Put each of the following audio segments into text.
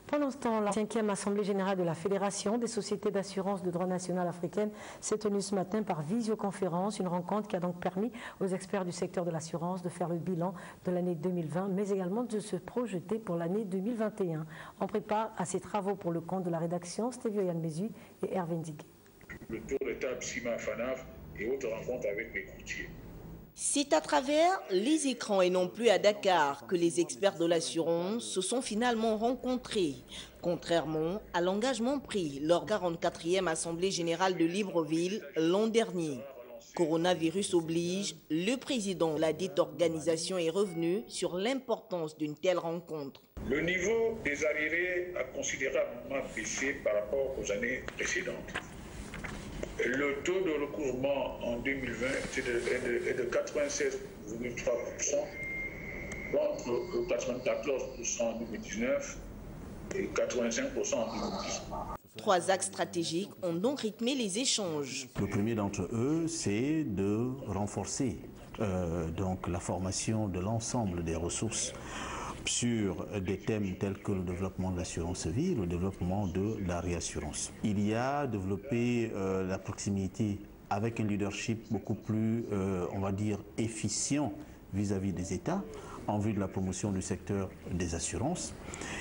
Pendant ce temps, la 5e Assemblée générale de la Fédération des sociétés d'assurance de droit national africaine s'est tenue ce matin par visioconférence, une rencontre qui a donc permis aux experts du secteur de l'assurance de faire le bilan de l'année 2020, mais également de se projeter pour l'année 2021. On prépare à ces travaux pour le compte de la rédaction Stéphio Yann Mézu et Hervé Ndigué. Le tour de table CIMA FANAF et autres rencontres avec les courtiers. C'est à travers les écrans et non plus à Dakar que les experts de l'assurance se sont finalement rencontrés, contrairement à l'engagement pris lors de la 44e Assemblée générale de Libreville l'an dernier. Coronavirus oblige, le président de la dite organisation est revenu sur l'importance d'une telle rencontre. Le niveau des arriérés a considérablement baissé par rapport aux années précédentes. Le taux de recouvrement en 2020 est de 96,3% contre 94% en 2019 et 85% en 2010. 3 axes stratégiques ont donc rythmé les échanges. Le premier d'entre eux, c'est de renforcer donc la formation de l'ensemble des ressources sur des thèmes tels que le développement de l'assurance vie, le développement de la réassurance. Il y a développé la proximité avec un leadership beaucoup plus, on va dire, efficient vis-à-vis des États en vue de la promotion du secteur des assurances.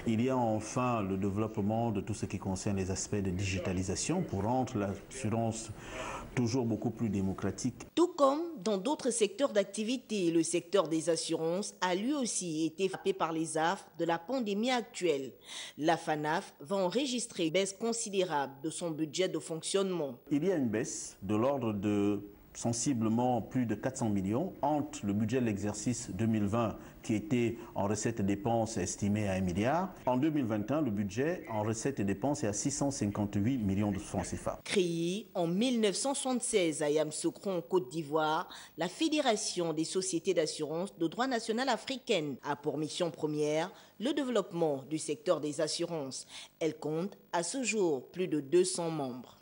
Il y a enfin le développement de tout ce qui concerne les aspects de digitalisation pour rendre l'assurance toujours beaucoup plus démocratique. Tout comme dans d'autres secteurs d'activité, le secteur des assurances a lui aussi été frappé par les affres de la pandémie actuelle. La FANAF va enregistrer une baisse considérable de son budget de fonctionnement. Il y a une baisse de l'ordre de sensiblement plus de 400 millions entre le budget de l'exercice 2020 qui était en recettes et dépenses estimé à 1 milliard. En 2021, le budget en recettes et dépenses est à 658 millions de francs CFA. Créée en 1976 à Yamoussoukro en Côte d'Ivoire, la Fédération des sociétés d'assurance de droit national africaine a pour mission première le développement du secteur des assurances. Elle compte à ce jour plus de 200 membres.